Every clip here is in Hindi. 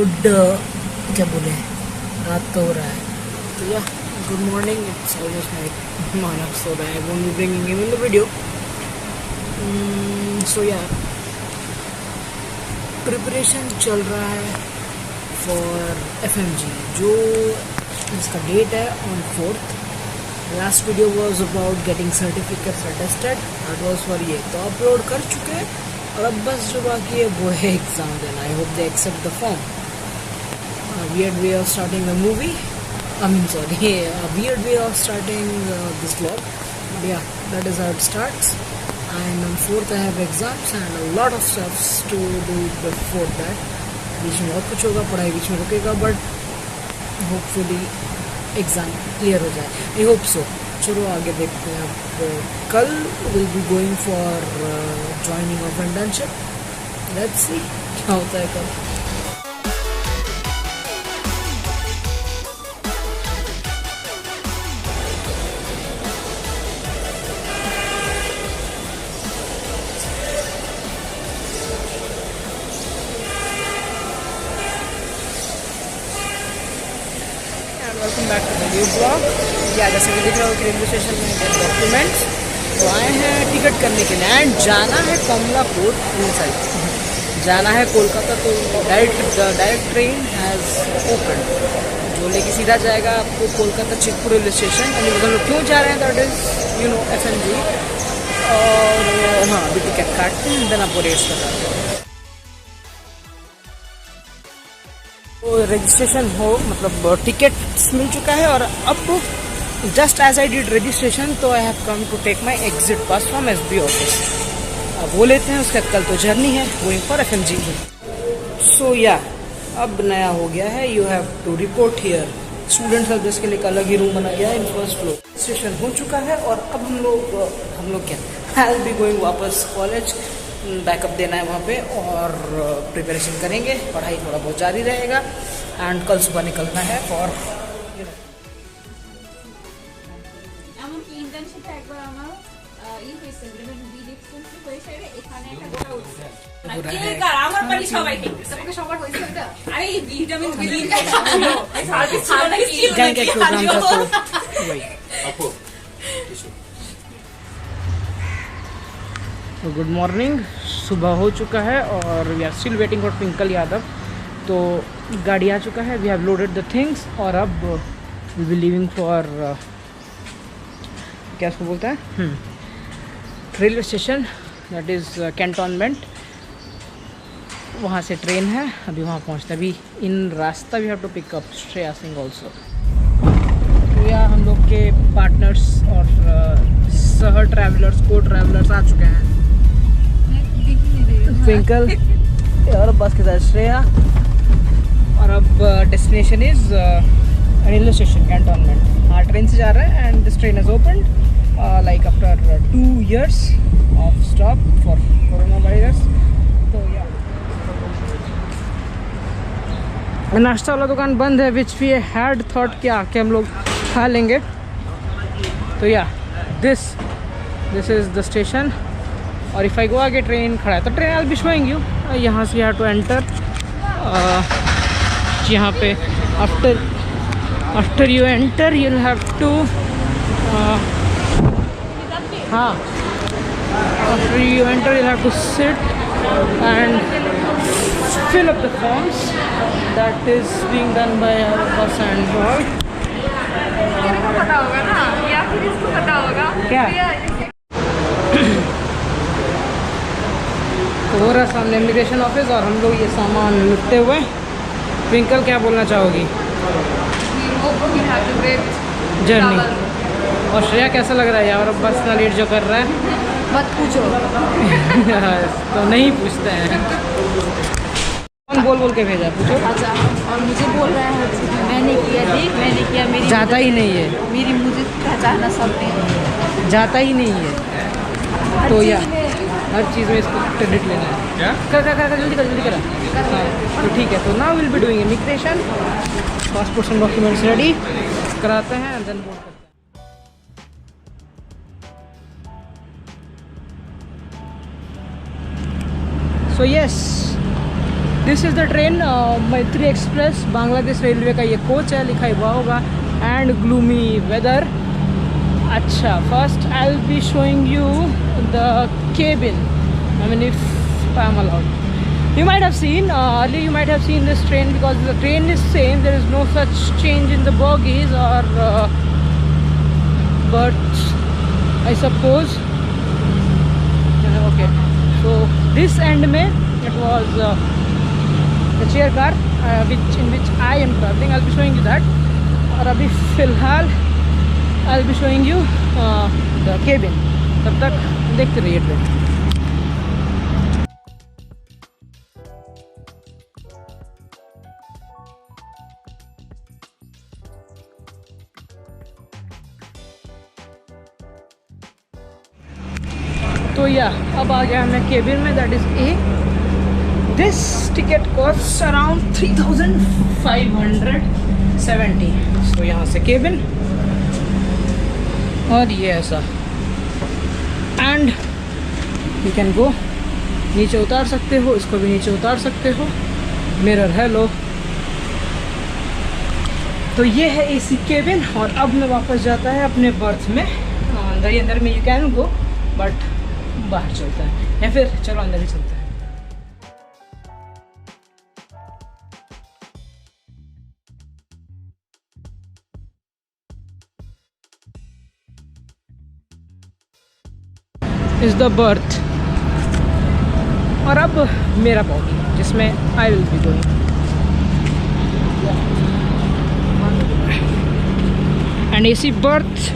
गुड क्या बोले, रात तो हो रहा है तो yeah good morning, it's almost night. माना सो रहा है, won't be bringing him in the video. So yeah preparation चल रहा है फॉर FMG, जो इसका डेट है on 4th। Last video was about getting certificates attested, that was for ये तो अपलोड कर चुके हैं और अब बस जो बाकी है वो है एग्जाम देना। I hope they accept the form. Weird way of starting a movie. I mean, sorry, a weird way of starting this vlog. But yeah, that is how it starts. And on 4th I have exams and a lot of stuff to do before that. बीच में बहुत कुछ होगा, पढ़ाई बीच में रुकेगा, but hopefully एग्ज़ाम क्लियर हो जाए। I hope so. चलो आगे देखते हैं। अब कल will be going for joining of internship. Let's see क्या होता है कल। Welcome back to the new blog. या जैसे कि दिख रहा हो कि रेलवे स्टेशन में डॉक्यूमेंट्स तो आए हैं टिकट करने के लिए एंड जाना है कमलापुर साइड, जाना है कोलकाता। तो डायरेक्ट ट्रेन हैज़ ओपन जो लेके सीधा जाएगा आपको कोलकाता चिकपुर रेलवे स्टेशन। यानी हम लोग क्यों जा रहे हैं, that is you know FMG। और हाँ, अभी टिकट काटते हैं देन आपको रेट्स बताते हैं। तो रजिस्ट्रेशन हो मतलब टिकट्स मिल चुका है और अब just as I did registration तो I have come to take my exit pass from SB office. अब वो लेते हैं, उसका कल तो जर्नी है गोइंग फॉर FMG। सो या अब नया हो गया है, you have to report here. Student service के लिए एक अलग ही रूम बना गया है इन फर्स्ट फ्लोर। रजिस्ट्रेशन हो चुका है और अब हम लोग क्या आई विल बी गोइंग वापस कॉलेज, बैकअप देना है वहाँ पे और प्रिपरेशन करेंगे। पढ़ाई थोड़ा बहुत जारी रहेगा एंड कल सुबह निकलना है फॉर गुड मॉर्निंग। सुबह हो चुका है और we are still waiting for Twinkle Yadav. तो गाड़ी आ चुका है, we have loaded the things और अब विल बी लीविंग फॉर क्या उसको बोलते हैं railway station, that is cantonment. वहाँ से ट्रेन है, अभी वहाँ पहुँचता। अभी इन रास्ता we have to pick up Shreya Singh also. या हम लोग के पार्टनर्स और सह ट्रैवलर्स को ट्रैवलर्स आ चुके हैं। ट्विंकल और बस के साथ श्रेया और अब destination is railway station cantonment. हाँ, ट्रेन से जा रहा है and this train is open like after 2 years of stop for corona virus. तो या नाश्ता वाला दुकान बंद है विच वी हैड थॉट कि आके हम लोग खा लेंगे। तो yeah this is the station और इफ़ आई गो आगे ट्रेन खड़ा है तो train I be showing you. यहाँ से हैव टू एंटर, यहाँ पे after you enter you have to हाँ after you enter you have to sit and fill up the forms that is being done by our bus and all। पता होगा ना या फिर इसको पता होगा क्या? तो हो रहा सामने इमिग्रेशन ऑफिस और हम लोग ये सामान लुटते हुए। ट्विंकल क्या बोलना चाहोगी? जर्नी। और श्रेया कैसा लग रहा है यार बस इतना लेट जो कर रहा है? मत पूछो। तो नहीं पूछते हैं, बोल बोल के भेजा, पूछो। अच्छा, और मुझे बोल रहा है मैंने किया, देख मैंने किया, मेरी जाता ही नहीं है, मेरी मुझे पहचाना सबने, जाता ही नहीं है। तो या हर चीज़ में इसको क्रेडिट लेना है। क्या कर जल्दी कर। हाँ तो ठीक है। तो now will be doing immigration, passport and documents ready कराते हैं एंड देन बोर्ड करते हैं। So yes this is the train Maitri express, Bangladesh railway का ये कोच है, लिखा हुआ होगा। And gloomy weather. अच्छा, first I will be showing you the cabin, I mean if I am allowed. You might have seen, earlier you might have seen this train because the train is same, there is no such change in the bogies or berths, I suppose. Okay, so this end mein it was the chair car in which I am traveling. I'll be showing you that. और अभी फ़िलहाल I'll be showing you the cabin. तब तक देखते रहिए ट्रेन। तो या अब आ गया मैं केबिन में, that is a. This ticket cost around 3570। सो यहाँ से केबिन और ये ऐसा, एंड यू कैन गो, नीचे उतार सकते हो, इसको भी नीचे उतार सकते हो, मिरर है लो। तो ये है एसी केबिन। और अब मैं वापस जाता है अपने बर्थ में। अंदर में यू कैन गो, बट बाहर चलता है, या फिर चलो अंदर ही चलता है। Is the birth. और अब मेरा बॉगी जिसमें आई will be going. And AC birth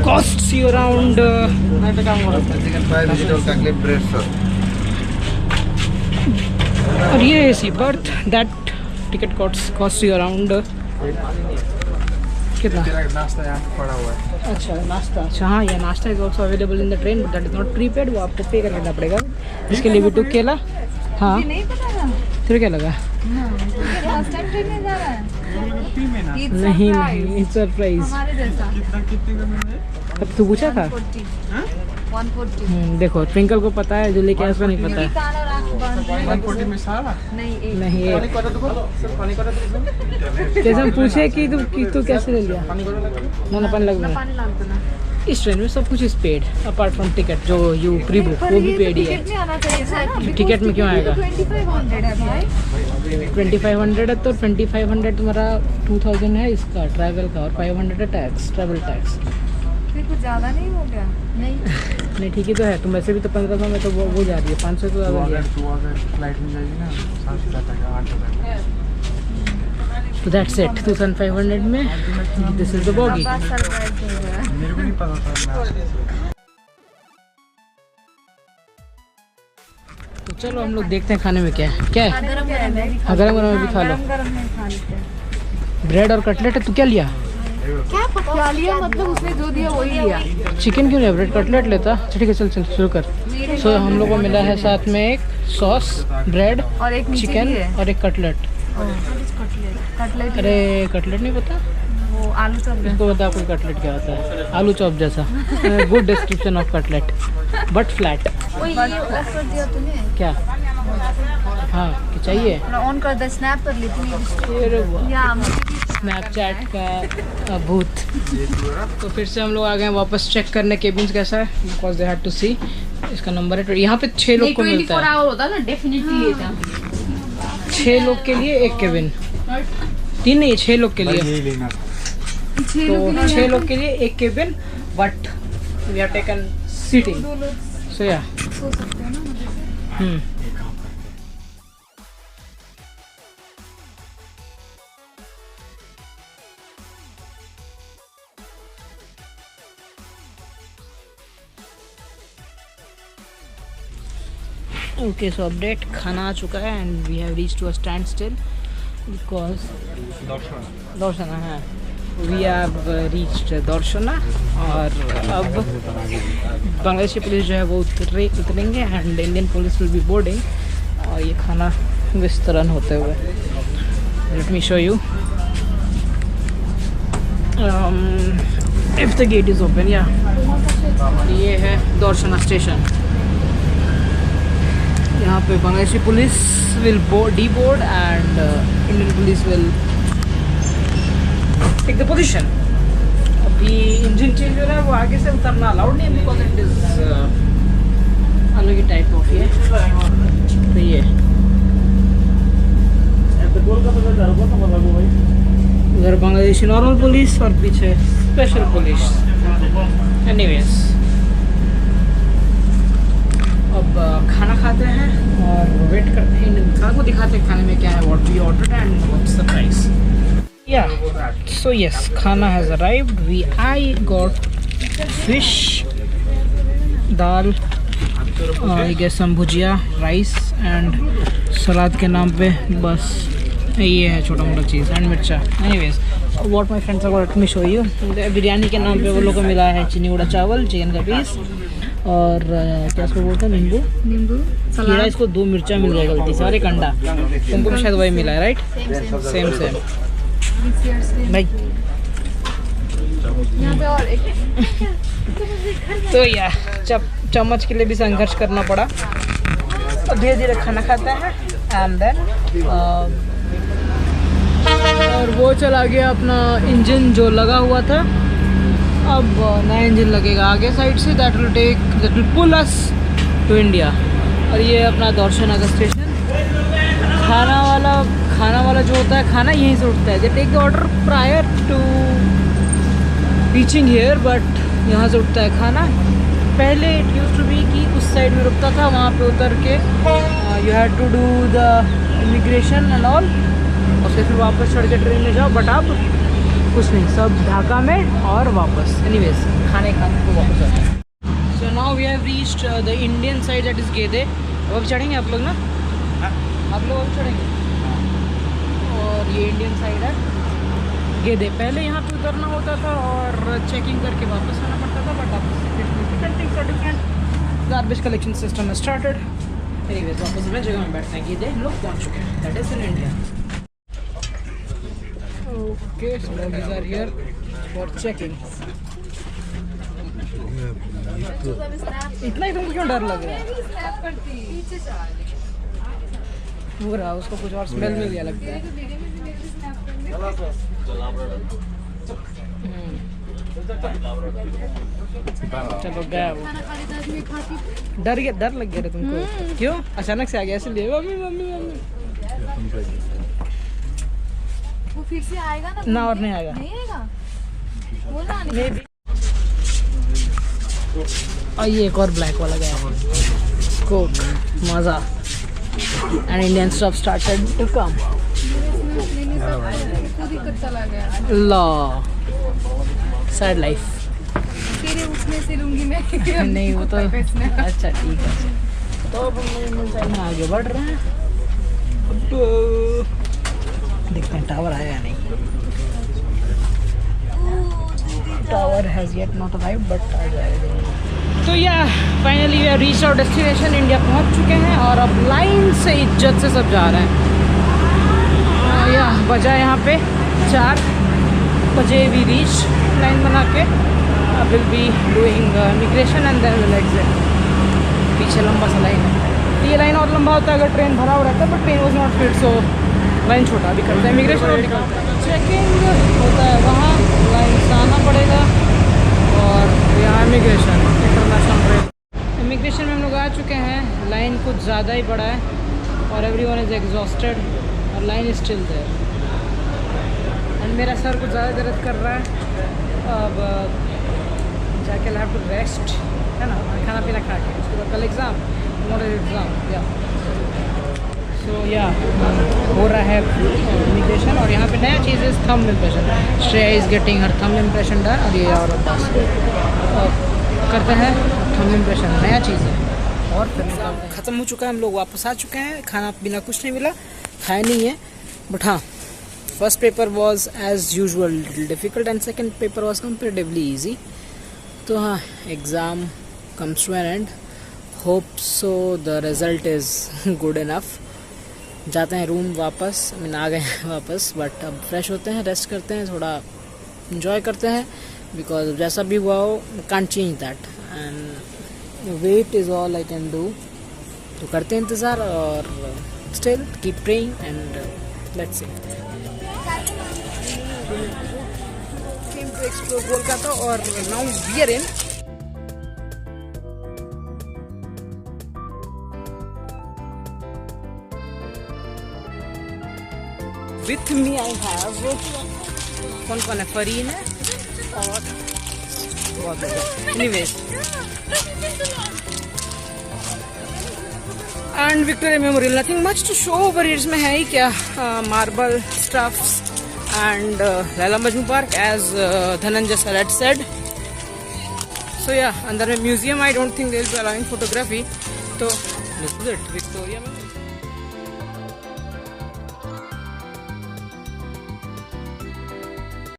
costs you around और ये AC birth that ticket costs you around कितना? नाश्ता यहाँ पड़ा हुआ है। अच्छा, नाश्ता। अच्छा हाँ, ये नाश्ता is also available in the train, but that is not prepaid, वो आपको पे करना पड़ेगा। इसके लिए भी टू केला। हाँ, फिर क्या लगा? नहीं, इट्स सरप्राइज। अब तू पूछा था? 140। देखो, ट्विंकल को पता है, जो लेके आया उसको नहीं पता है। 140 में सारा? नहीं। जैसे हम पूछे कि तू कैसे ले लिया? ना पानी लग रहा। इस ट्रेन में सब कुछ is paid apart from ticket, जो यू प्री बुक वो भी पेड ही है। टिकट में क्यों आएगा? 2500 है, तो 2500 तुम्हारा 2000 है इसका ट्रैवल का, और 500 है टैक्स, ट्रैवल टैक्स। कुछ ज़्यादा नहीं हो गया? नहीं ठीक ही तो है। तुम वैसे भी तो 1500 में तो वो जा रही है, 500 तो ज़्यादा है। फ्लाइट में जाएगी ना 7-8 तो दैट्स इट, 2500 में दिस इज द बॉगी। मेरे को नहीं पता था। तो चलो हम लोग देखते हैं खाने में क्या है। क्या है? गरम गरम भी खा लो। ब्रेड और कटलेट है। तू क्या लिया? क्या पका लिया? मतलब उसने जो दिया वही लिया। चिकन क्यों नहीं? ब्रेड कटलेट लेता। ठीक है, चल शुरू कर। सो हम लोग को मिला है साथ में एक सॉस, ब्रेड और एक चिकन और एक कटलेट। कटलेट। अरे कटलेट नहीं पता? वो आलू चॉप। इसको बता कोई कटलेट क्या होता है? आलू चॉप जैसा। Good description of cutlet but flat. ये ऑफर दिया तूने क्या? हाँ, क्या चाहिए? ऑन कर दे, स्नैप कर लेती हूँ। स्नैपचैट का भूत। तो फिर से हम लोग आ गए वापस चेक करने केबिन कैसा है, बिकॉज दे हैड टू सी। इसका नंबर है, यहाँ पे 6 लोग को मिलता है। होता ना, डेफिनेटली लेता। 6 लोग के लिए एक केबिन, 3 नहीं 6 लोग के लिए। यही लेना था। तो 6 लोग के लिए एक cabin, but we have taken seating, so yeah सो सकते हैं ना। ओके, सो अपडेट, खाना आ चुका है and we have reach to a stand still because Darshana है। वी हैव रीच्ड दर्शना और अब बांग्लादेशी पुलिस जो है वो उतरेंगे and Indian police will be boarding, और ये खाना विस्तरण होते हुए। Let me show you if the gate is open. या ये है दर्शना स्टेशन। यहाँ यहाँ पे Bangladeshi police will deboard and Indian police will take the position. अभी इंजन चेंज हो रहा है, वो आगे से उतरना अलाउड नहीं है बिकॉज इट इज अलग ही टाइप ऑफ ये। तो ये उधर बांग्लादेशी नॉर्मल पुलिस और पीछे स्पेशल पुलिस। एनीवेज अब खाना खाते हैं और वेट करते हैं, इंडियन खाना को दिखाते हैं खाने में क्या है, what we ordered and what's the price. Yeah so yes, खाना has arrived. I got fish, dal, I guess some bhujia, rice and सलाद के नाम पे बस ये है छोटा मोटा चीज़ एंड मिर्चा। Anyways what my friends are let me show you. Biryani के नाम पे वो लोग को मिला है चीनी उड़ा चावल, चिकन का पीस और क्या इसको बोलते हैं, नींबू खीरा। इसको 2 मिर्चा मिल गया गलती से और एक अंडा। तुमको भी शायद वही मिला है, राइट? सेम भाई। यहाँ पे और एक तो या चम्मच के लिए भी संघर्ष करना पड़ा। तो धीरे धीरे खाना खाते हैं एंड देन और वो चला गया अपना इंजन जो लगा हुआ था। अब नया इंजन लगेगा आगे साइड से, that will pull us to India. और ये अपना दर्शन नगर स्टेशन। खाना वाला जो होता है, खाना यहीं से उठता है। They take the order prior to reaching here, but यहाँ से उठता है खाना। पहले इट यूज्ड टू बी कि उस साइड में रुकता था, वहाँ पे उतर के you had to do the immigration and all, और फिर वापस चढ़ के ट्रेन में जाओ। बट अब कुछ नहीं, सब ढाका में और वापस। एनीवेज खाने को वापस जाते हैं। So now we have reached the Indian side, that is Gede. अब चढ़ेंगे आप लोग ना, आप लोग अब चढ़ेंगे। और ये इंडियन साइड है गेदे। पहले यहाँ पे उतरना होता था और चेकिंग करके वापस आना पड़ता था, बट अब गार्बेज कलेक्शन सिस्टम है स्टार्टेड। एनीवेज वापस में जगह में बैठते हैं। गेदे हम लोग पहुँच चुके हैं, that is in India. Okay, so doggies are here for checking. इतना ही तुमको क्यों डर लग रहा है? हो रहा उसको कुछ और स्मेल मिल गया लगता है। चलो गया वो। डर लग गया तुमको? क्यों अचानक से आ गया इसलिए? मम्मी मम्मी मम्मी वो फिर से आएगा ना? और नहीं आएगा, नहीं आएगा वो ना। और ये एक और ब्लैक वाला गया, कोक मजा। And Indian stuff started to come. चला गया ला सैड लाइफ। तेरे उसमें से लूंगी मैं। नहीं वो तो अच्छा ठीक है। तो अब हम आगे बढ़ रहे हैं। देखते हैं टावर आया या नहीं। Tower has yet not arrived but आ जाएगा। तो yeah finally we have reached our destination. India पहुंच चुके हैं और अब लाइन से इज्जत से सब जा रहे हैं। या बजा यहाँ पे 4 बजे वी रीच लाइन बना के। Will be doing immigration and then will exit. पीछे लंबा सा लाइन है। ये लाइन और लंबा होता है अगर ट्रेन भरा हुआ रहता है, but train was not fit, so line छोटा भी करता है। इमिग्रेशन और चेकिंग होता है वहाँ, लाइन से आना पड़ेगा। और यहाँ इमिग्रेशन इंटरनेशनल ट्रेन। इमिग्रेशन में हम लोग आ चुके हैं। लाइन कुछ ज़्यादा ही बड़ा है और एवरीवन इज़ एग्जॉस्टेड और line is still there. And मेरा सर कुछ ज़्यादा दर्द कर रहा है। अब जाके हैव टू रेस्ट, है ना, खाना पीना खा के। उसके बाद कल एग्ज़ाम, टुमारो एग्ज़ाम। या सो या हो रहा है इमिग्रेशन। और यहाँ पे नया चीज़ है thumb impression. Shreya is getting her thumb impression done. और ये और करते हैं थंब इम्प्रेशन, नया चीज़ है। और फिर ख़त्म हो चुका है, हम लोग वापस आ चुके हैं। खाना पीना कुछ नहीं मिला, खाया नहीं है। बट हाँ, first paper was as usual difficult and second paper was comparatively easy. तो हाँ, exam comes to an end. Hope so the result is good enough. जाते हैं रूम वापस, आ गए हैं वापस। बट अब फ्रेश होते हैं, रेस्ट करते हैं, थोड़ा इन्जॉय करते हैं। बिकॉज जैसा भी हुआ हो, can't change that and wait is all I can do. तो करते हैं इंतज़ार और still keep praying and let's see. Came to explore Kolkata और now we are in with me. I have कौन है, फरीन है और बहुत anyways and Victoria Memorial, nothing much to show over here. इसमें है ही क्या, marble stuffs and Laila Majnu Park as Dhananjay sir had said. So yeah, अंदर में museum, I don't think they'll be allowing photography, तो this is it, Victoria में।